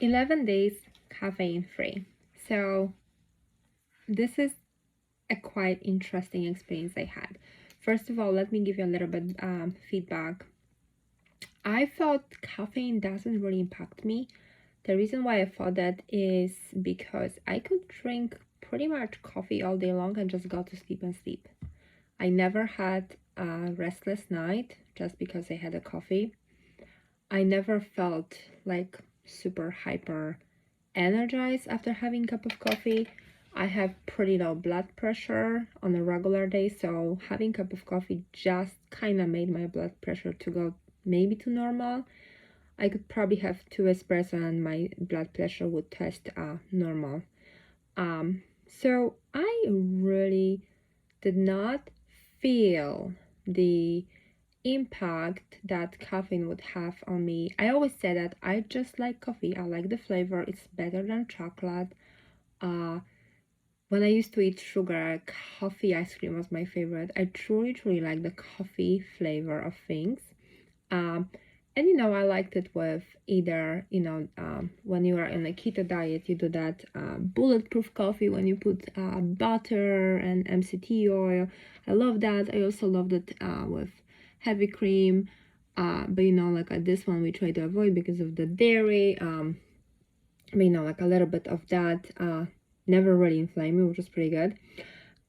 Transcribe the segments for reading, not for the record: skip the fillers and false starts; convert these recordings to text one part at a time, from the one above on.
11 days caffeine free. So this is a quite interesting experience I had. First of all, let me give you a little bit feedback. I thought caffeine doesn't really impact me. The reason why I thought that is because I could drink pretty much coffee all day long and just go to sleep and sleep. I never had a restless night just because I had a coffee. I never felt like super hyper energized after having a cup of coffee. I have pretty low blood pressure on a regular day, so having a cup of coffee just kind of made my blood pressure to go maybe to normal. I could probably have 2 espresso and my blood pressure would test normal. So I really did not feel the impact that caffeine would have on me. I always say that I just like coffee. I like the flavor. It's better than chocolate. When I used to eat sugar, coffee ice cream was my favorite. I truly like the coffee flavor of things. And I liked it with either, when you are in a keto diet, you do that bulletproof coffee when you put butter and MCT oil. I love that. I also loved it with heavy cream. But like this one, we try to avoid because of the dairy. But like a little bit of that never really inflamed me, which was pretty good.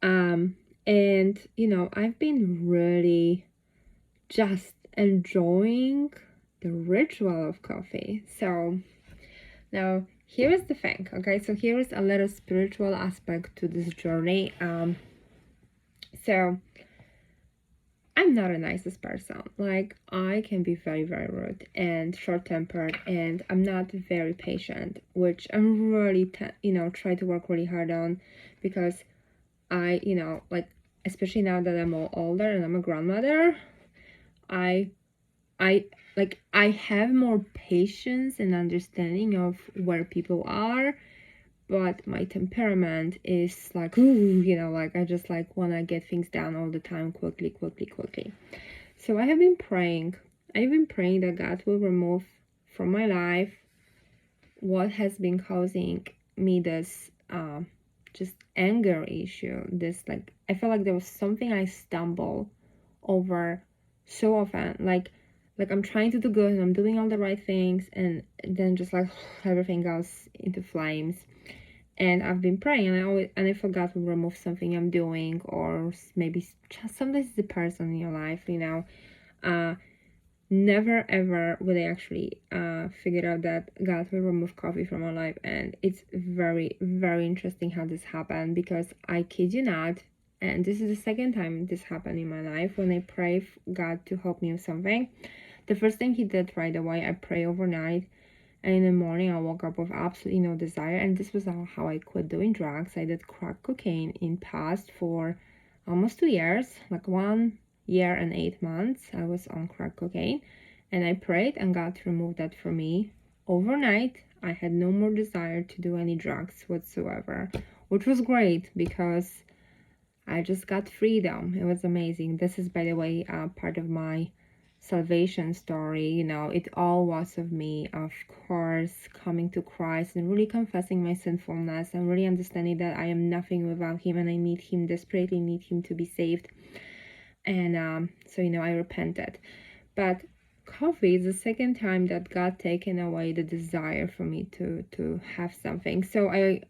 And I've been really just enjoying the ritual of coffee. So now here is the thing, okay? So here is a little spiritual aspect to this journey. So I'm not a nicest person. Like, I can be very rude and short-tempered, and I'm not very patient, which I'm really try to work really hard on, because I like, especially now that I'm all older and I'm a grandmother, I have more patience and understanding of where people are, but my temperament is like, ooh, like I just like want to get things done all the time, quickly. So I've been praying that God will remove from my life what has been causing me this just anger issue. This, like, I feel like there was something I stumble over so often, like I'm trying to do good and I'm doing all the right things, and then just like everything goes into flames. And I've been praying, and I forgot to remove something I'm doing, or maybe just sometimes it's the person in your life, never ever would I actually figure out that God will remove coffee from my life. And it's very interesting how this happened, because I kid you not, and this is the second time this happened in my life, when I pray God to help me with something. The first thing he did right away, I pray overnight, and in the morning I woke up with absolutely no desire. And this was how I quit doing drugs. I did crack cocaine in past for almost 2 years, like 1 year and 8 months I was on crack cocaine, and I prayed and God removed that from me overnight. I had no more desire to do any drugs whatsoever, which was great because I just got freedom. It was amazing. This is, by the way, part of my salvation story. It all was of me, of course, coming to Christ and really confessing my sinfulness and really understanding that I am nothing without him, and I need him, desperately need him to be saved. And so I repented. But coffee is the second time that God taken away the desire for me to have something. So I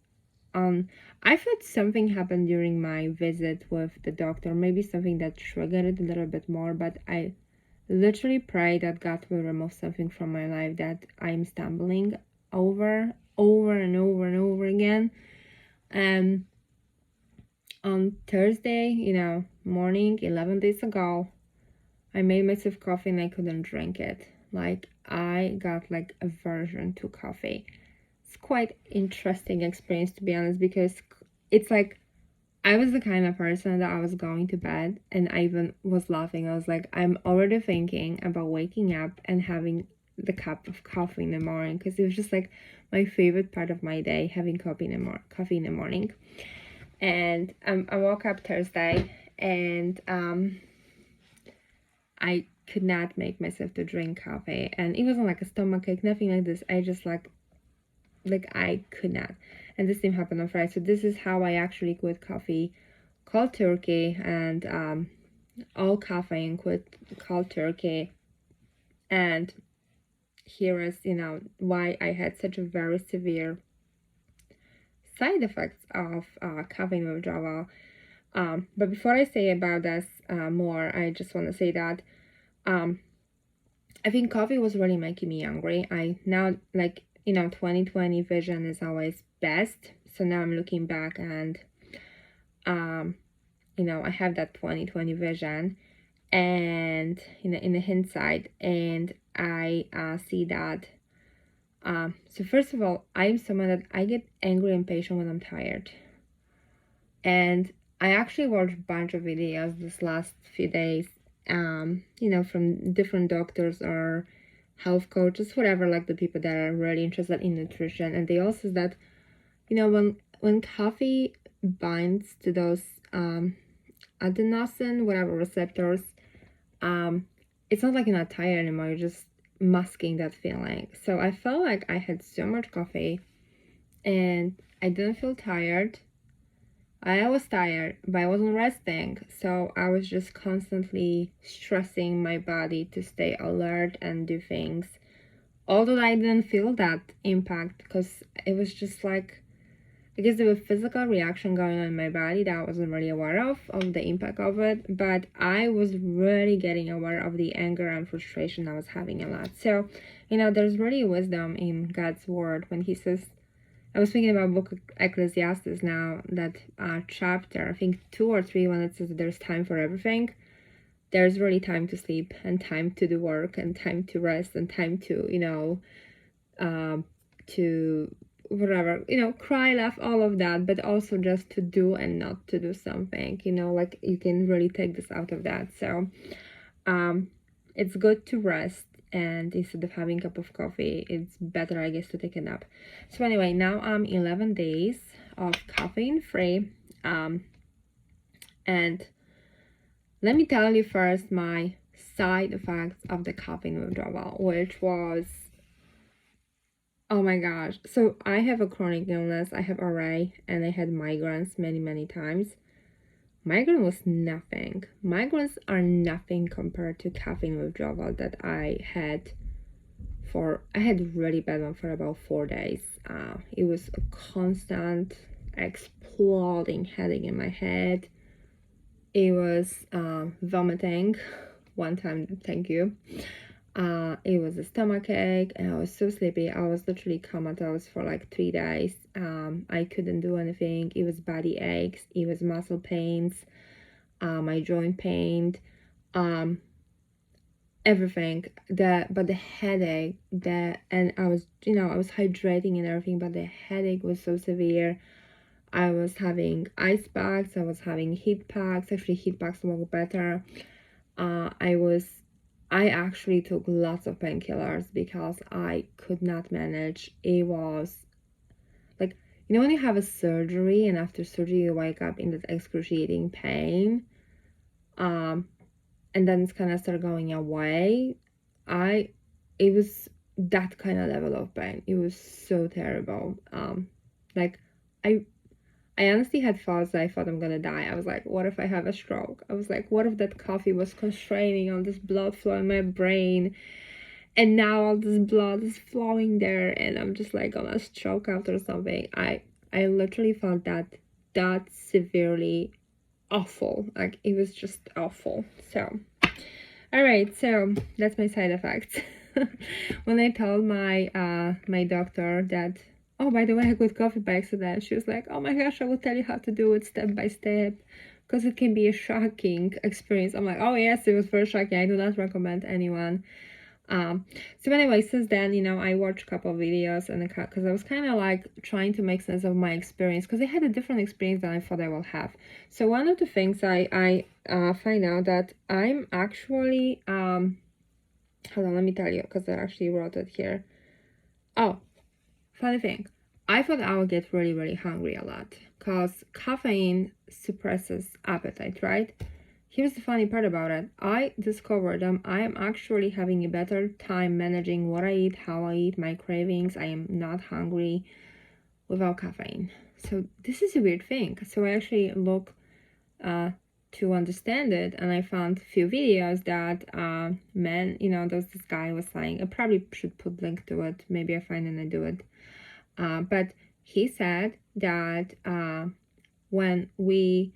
thought something happened during my visit with the doctor, maybe something that triggered it a little bit more, but I literally pray that God will remove something from my life that I'm stumbling over and over again. And on Thursday, morning, 11 days ago, I made myself coffee and I couldn't drink it. Like, I got like aversion to coffee. It's quite interesting experience, to be honest, because it's like I was the kind of person that I was going to bed and I even was laughing. I was like, I'm already thinking about waking up and having the cup of coffee in the morning, because it was just like my favorite part of my day, having coffee in the morning. And I woke up Thursday, and I could not make myself to drink coffee, and it wasn't like a stomachache, nothing like this. I just like like I could not. And this thing happened on Friday. So this is how I actually quit coffee cold turkey, and all caffeine quit cold turkey. And here is, why I had such a very severe side effects of caffeine withdrawal. But before I say about this more, I just want to say that I think coffee was really making me angry. I now, 2020 vision is always best. So now I'm looking back and, I have that 2020 vision, and, in the hindsight, and I see that. So first of all, I'm someone that I get angry and impatient when I'm tired. And I actually watched a bunch of videos this last few days, from different doctors or health coaches, whatever, like the people that are really interested in nutrition. And they also said that, when coffee binds to those adenosine, whatever receptors, it's not like you're not tired anymore, you're just masking that feeling. So I felt like I had so much coffee and I didn't feel tired. I was tired, but I wasn't resting. So I was just constantly stressing my body to stay alert and do things. Although I didn't feel that impact, because it was just like, I guess there was physical reaction going on in my body that I wasn't really aware of the impact of it. But I was really getting aware of the anger and frustration I was having a lot. So, there's really wisdom in God's word when he says, I was thinking about book Ecclesiastes now, that chapter, I think 2 or 3, when it says that there's time for everything. There's really time to sleep and time to do work and time to rest and time to, to whatever, cry, laugh, all of that, but also just to do and not to do something, like you can really take this out of that. So it's good to rest, and instead of having a cup of coffee, it's better, I guess, to take a nap. So anyway, now I'm 11 days of caffeine free, and let me tell you first my side effects of the caffeine withdrawal, which was, oh my gosh. So I have a chronic illness, I have RA, and I had migraines many times. Migraine was nothing. Migraines are nothing compared to caffeine withdrawal that I had really bad one for about 4 days. It was a constant exploding headache in my head. It was vomiting one time, thank you. It was a stomach ache, and I was so sleepy. I was literally comatose for like 3 days. I couldn't do anything. It was body aches, it was muscle pains, my joint pain, everything. But the headache, and I was hydrating and everything, but the headache was so severe. I was having ice packs, I was having heat packs. Actually, heat packs work better. I actually took lots of painkillers because I could not manage. It was like, when you have a surgery and after surgery you wake up in that excruciating pain, and then it's kind of start going away. It was that kind of level of pain. It was so terrible. Like I honestly had thoughts that I thought I'm gonna die. I was like, what if I have a stroke? I was like, what if that coffee was constraining all this blood flow in my brain, and now all this blood is flowing there and I'm just like gonna stroke out or something. I literally felt that severely awful. Like, it was just awful. So alright, so that's my side effects. When I told my my doctor that, oh, by the way, I quit coffee by accident, she was like, oh my gosh, I will tell you how to do it step by step, because it can be a shocking experience. I'm like, oh yes, it was very shocking. I do not recommend anyone. So anyway, since then, I watched a couple of videos, and because I was kind of like trying to make sense of my experience, because I had a different experience than I thought I will have. So one of the things I find out that I'm actually, hold on, let me tell you, because I actually wrote it here. Oh, funny thing, I thought I would get really hungry a lot, because caffeine suppresses appetite, right? here's the funny part about it. I discovered I am actually having a better time managing what I eat, how I eat, my cravings. I am not hungry without caffeine. So this is a weird thing. So I actually look to understand it, and I found a few videos that men, this guy was saying. I probably should put link to it. Maybe I find and I do it. But he said that when we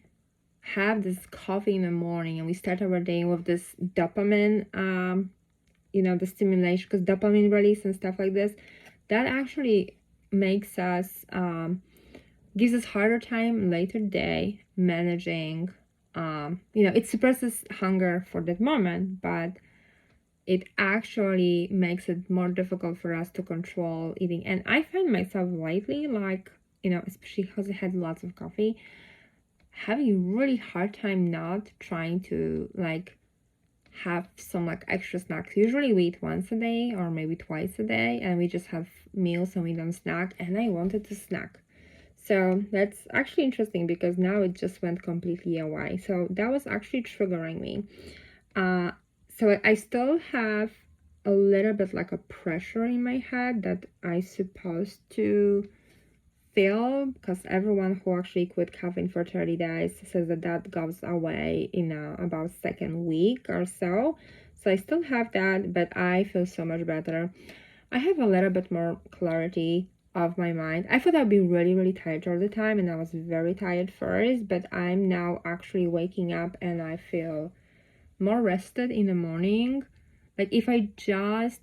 have this coffee in the morning and we start our day with this dopamine, the stimulation, because dopamine release and stuff like this, that actually makes us, gives us harder time later day managing, it suppresses hunger for that moment, but it actually makes it more difficult for us to control eating. And I find myself lately, like, especially because I had lots of coffee, having a really hard time not trying to like have some like extra snacks. Usually we eat once a day or maybe twice a day, and we just have meals and we don't snack, and I wanted to snack. So that's actually interesting because now it just went completely away. So that was actually triggering me. So I still have a little bit like a pressure in my head that I supposed to feel, because everyone who actually quit caffeine for 30 days says that goes away in about second week or so. So I still have that, but I feel so much better. I have a little bit more clarity of my mind. I thought I'd be really, really tired all the time, and I was very tired first, but I'm now actually waking up and I feel more rested in the morning. Like if I just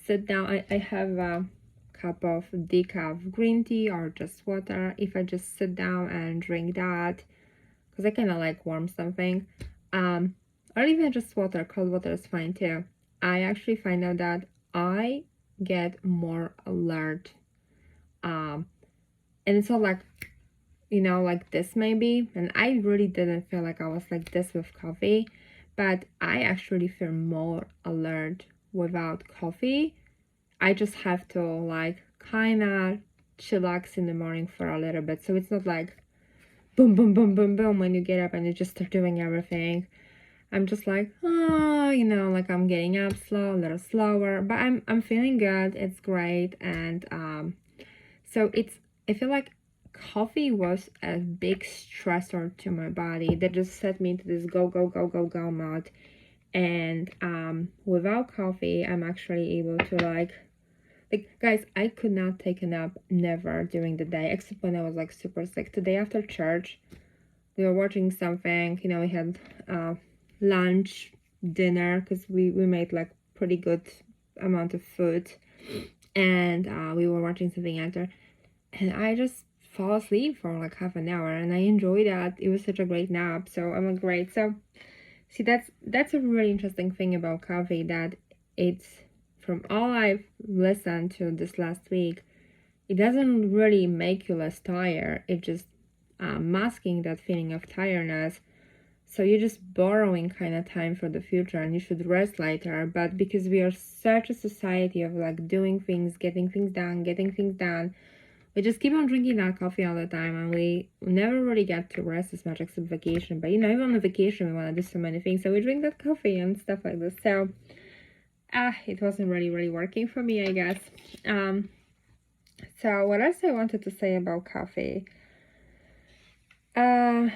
sit down, I have a cup of decaf green tea or just water. If I just sit down and drink that, because I kind of like warm something, or even just water, cold water is fine too. I actually find out that I get more alert, and it's not like, like this maybe, and I really didn't feel like I was like this with coffee, but I actually feel more alert without coffee. I just have to like kind of chillax in the morning for a little bit, so it's not like boom boom boom boom boom when you get up and you just start doing everything. I'm just like, like I'm getting up slow, a little slower, but I'm feeling good. It's great. And so I feel like coffee was a big stressor to my body that just set me into this go go go go go mode. And without coffee, I'm actually able to like guys, I could not take a nap never during the day, except when I was like super sick. Today after church, we were watching something, we had lunch, dinner, because we made like pretty good amount of food, and we were watching something after, and I just fall asleep for like half an hour, and I enjoyed that. It was such a great nap, so I'm great. So see, that's a really interesting thing about coffee, that it's, from all I've listened to this last week, it doesn't really make you less tired. It just masking that feeling of tiredness. So you're just borrowing kind of time for the future, and you should rest later. But because we are such a society of like doing things, getting things done, we just keep on drinking that coffee all the time, and we never really get to rest as much, except vacation. But even on a vacation, we want to do so many things, so we drink that coffee and stuff like this. So it wasn't really working for me, I guess. So what else I wanted to say about coffee? Oh,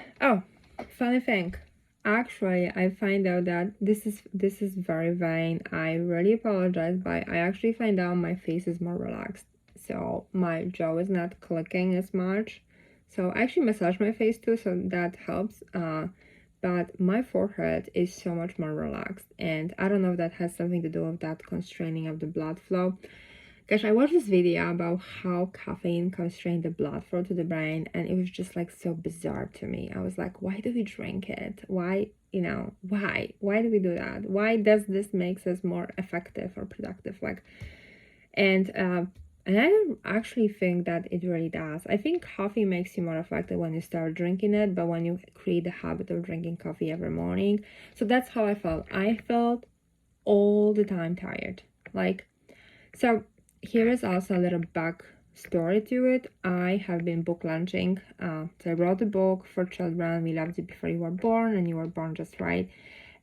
funny thing. Actually, I find out that this is very vain. I really apologize, but I actually find out my face is more relaxed. So my jaw is not clicking as much. So I actually massage my face too, so that helps. But my forehead is so much more relaxed, and I don't know if that has something to do with that constraining of the blood flow. Gosh, I watched this video about how caffeine constrains the blood flow to the brain, and it was just like so bizarre to me. I was like, why do we drink it? Why, why do we do that? Why does this makes us more effective or productive? And I don't actually think that it really does. I think coffee makes you more effective when you start drinking it, but when you create the habit of drinking coffee every morning. So that's how I felt. I felt all the time tired. So here is also a little story to it. I have been book launching. So I wrote a book for children. We loved it before you were born, and you were born just right.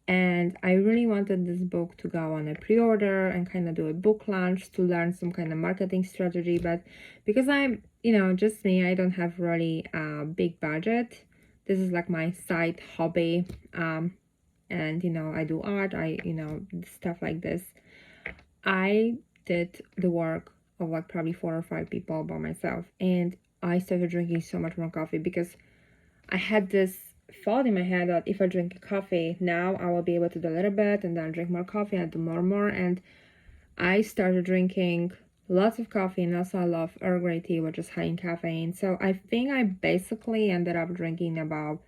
And I really wanted this book to go on a pre-order and kind of do a book launch to learn some kind of marketing strategy. But because I'm, just me, I don't have really a big budget. This is like my side hobby. And I do art, stuff like this. I did the work of like probably 4 or 5 people by myself, and I started drinking so much more coffee because I had this thought in my head that if I drink coffee now, I will be able to do a little bit and then drink more coffee and do more. And I started drinking lots of coffee, and also I love Earl Grey tea, which is high in caffeine. So I think I basically ended up drinking about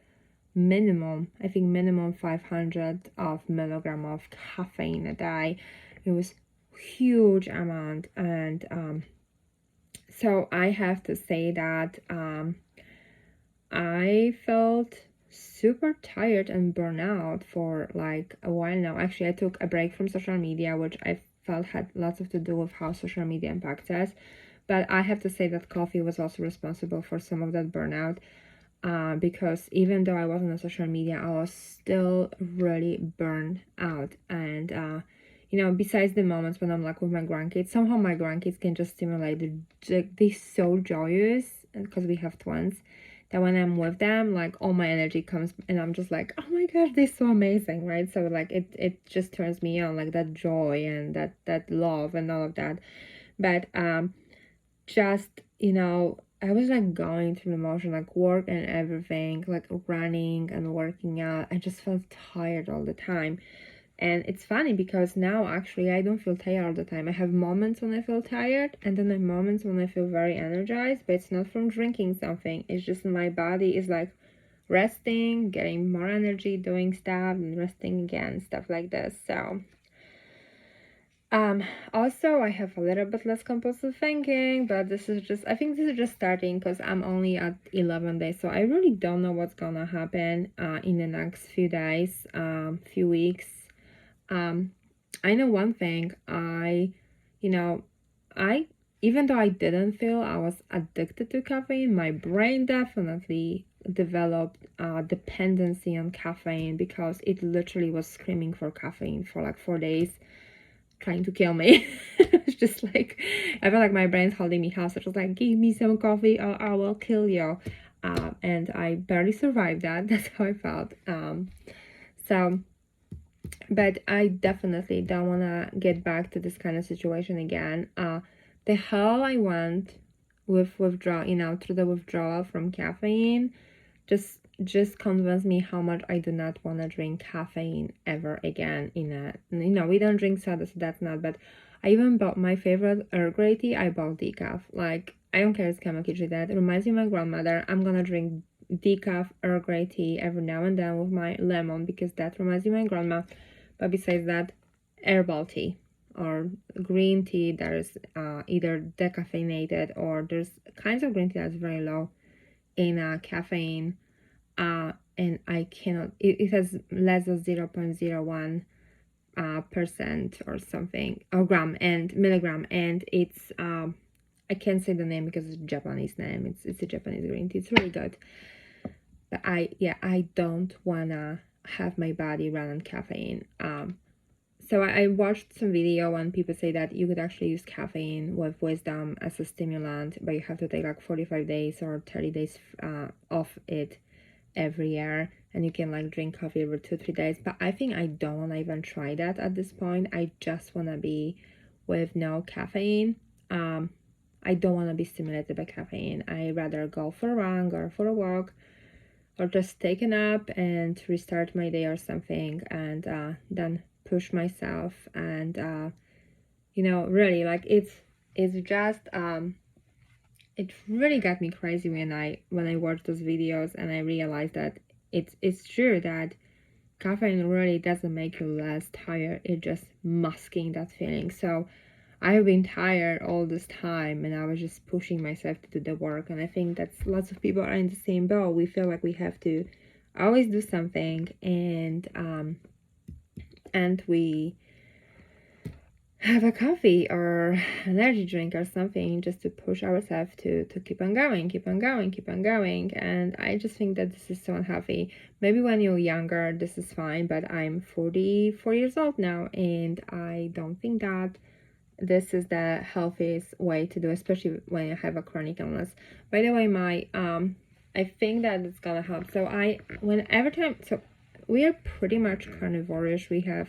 minimum 500 of milligram of caffeine a day. It was huge amount. And so I have to say that I felt super tired and burnout for like a while now. Actually, I took a break from social media, which I felt had lots of to do with how social media impacts us. But I have to say that coffee was also responsible for some of that burnout. Because even though I wasn't on social media, I was still really burned out. And besides the moments when I'm like with my grandkids, somehow my grandkids can just stimulate they're so joyous, because we have twins, that when I'm with them, like all my energy comes, and I'm just like, oh my gosh, they're so amazing, right? So like it just turns me on, like that joy and that love and all of that. But just I was like going through the motion, like work and everything, like running and working out. I just felt tired all the time. And it's funny because now actually I don't feel tired all the time. I have moments when I feel tired, and then I have moments when I feel very energized, but it's not from drinking something. It's just my body is like resting, getting more energy, doing stuff, and resting again, stuff like this. So also I have a little bit less compulsive thinking, but I think this is just starting because I'm only at 11 days, so I really don't know what's gonna happen in the next few days, few weeks. I know one thing. I even though I didn't feel I was addicted to caffeine, my brain definitely developed dependency on caffeine, because it literally was screaming for caffeine for like 4 days, trying to kill me. It's just like I felt like my brain's holding me hostage. It was like, give me some coffee or I will kill you. And I barely survived that. That's how I felt. So but I definitely don't want to get back to this kind of situation again. The hell I went with through the withdrawal from caffeine, just convinced me how much I do not want to drink caffeine ever again. We don't drink soda, so that's not. But I even bought my favorite Earl Grey tea. I bought decaf. Like, I don't care, it's chemical treated. It reminds me of my grandmother. I'm gonna drink decaf Earl Grey tea every now and then with my lemon, because that reminds me of my grandma. But besides that, herbal tea or green tea that is either decaffeinated, or there's kinds of green tea that's very low in caffeine, and I cannot, it has less than 0.01 percent or something, or gram and milligram, and it's I can't say the name because it's a Japanese name. It's a Japanese green tea. It's really good. But I don't wanna have my body run on caffeine. So I watched some video and people say that you could actually use caffeine with wisdom as a stimulant, but you have to take like 45 days or 30 days off it every year, and you can like drink coffee every 2-3 days. But I think I don't want to even try that at this point. I just want to be with no caffeine. I don't want to be stimulated by caffeine. I rather go for a run or for a walk, or just take a nap and restart my day or something, and then push myself. And really, like, it's just it really got me crazy when I watched those videos, and I realized that it's true that caffeine really doesn't make you less tired. It's just masking that feeling. So I've been tired all this time, and I was just pushing myself to do the work. And I think that's lots of people are in the same boat. We feel like we have to always do something, and we have a coffee or energy drink or something just to push ourselves to keep on going, keep on going, keep on going. And I just think that this is so unhealthy. Maybe when you're younger this is fine, but I'm 44 years old now, and I don't think that this is the healthiest way to do, especially when you have a chronic illness. By the way, my I think that it's gonna help. So every time, so we are pretty much carnivorish. We have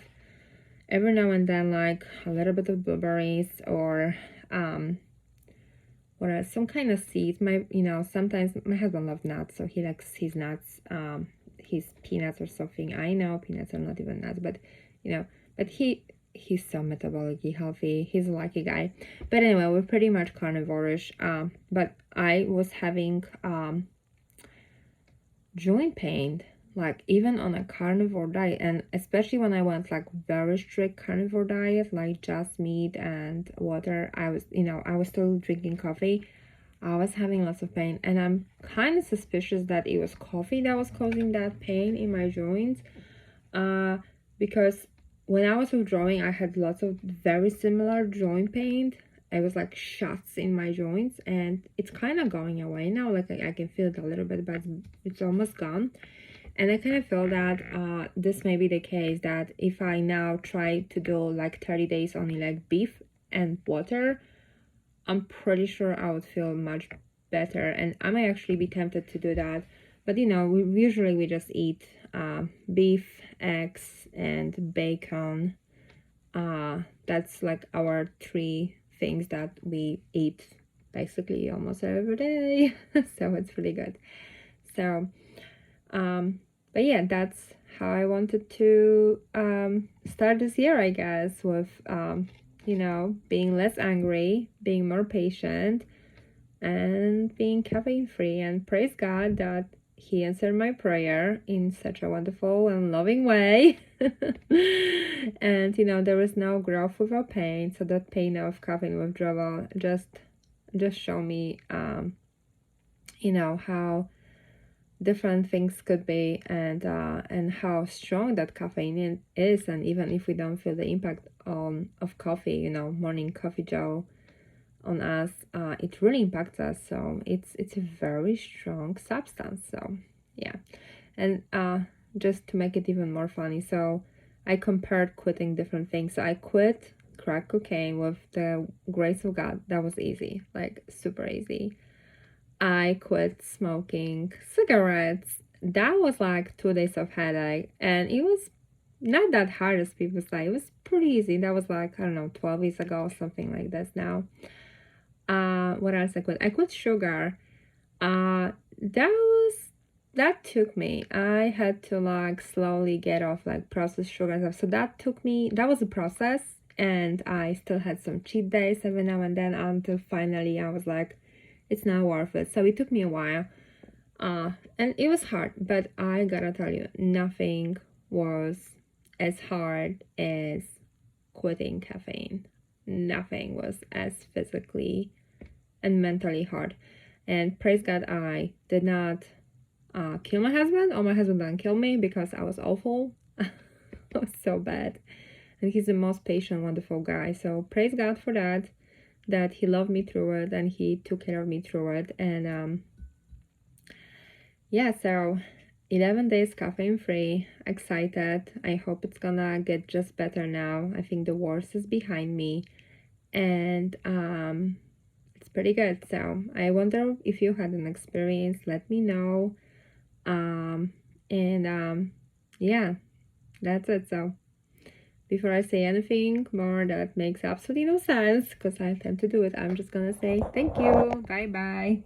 every now and then like a little bit of blueberries or what else, some kind of seeds. Sometimes my husband loves nuts, so he likes his nuts, his peanuts or something. I know peanuts are not even nuts, but but he's so metabolically healthy. He's a lucky guy. But anyway, we're pretty much carnivorish. But I was having joint pain, like even on a carnivore diet, and especially when I went like very strict carnivore diet, like just meat and water. I was still drinking coffee. I was having lots of pain, and I'm kind of suspicious that it was coffee that was causing that pain in my joints, because when I was withdrawing I had lots of very similar joint pain. It was like shots in my joints, and it's kind of going away now. Like I can feel it a little bit, but it's almost gone. And I kind of feel that this may be the case, that if I now try to do like 30 days only like beef and water, I'm pretty sure I would feel much better, and I might actually be tempted to do that. But we just eat beef, eggs, and bacon. That's like our three things that we eat basically almost every day. So it's really good. So but yeah, that's how I wanted to start this year, I guess, with being less angry, being more patient, and being caffeine free. And praise God that he answered my prayer in such a wonderful and loving way. And there is no growth without pain. So that pain of caffeine withdrawal just show me how different things could be, and how strong that caffeine is. And even if we don't feel the impact of coffee, morning coffee joe on us, it really impacts us. So it's a very strong substance. So yeah. And just to make it even more funny, so I compared quitting different things. So I quit crack cocaine with the grace of God. That was easy, like super easy. I quit smoking cigarettes. That was like 2 days of headache, and it was not that hard as people say. It was pretty easy. That was like, I don't know, 12 years ago or something like this now. What else I quit? I quit sugar. That took me. I had to like slowly get off like processed sugar and stuff. So that was a process, and I still had some cheat days every now and then, until finally I was like, it's not worth it. So it took me a while, and it was hard, but I gotta tell you, nothing was as hard as quitting caffeine. Nothing was as physically and mentally hard. And praise God, I did not kill my husband, or my husband didn't kill me, because I was awful. I was so bad. And he's the most patient, wonderful guy. So praise God for that he loved me through it, and he took care of me through it. And yeah, so 11 days caffeine free. Excited. I hope it's gonna get just better now. I think the worst is behind me, and it's pretty good. So I wonder if you had an experience. Let me know. Yeah, that's it. So before I say anything more that makes absolutely no sense, because I tend to do it, I'm just gonna say thank you. Bye bye.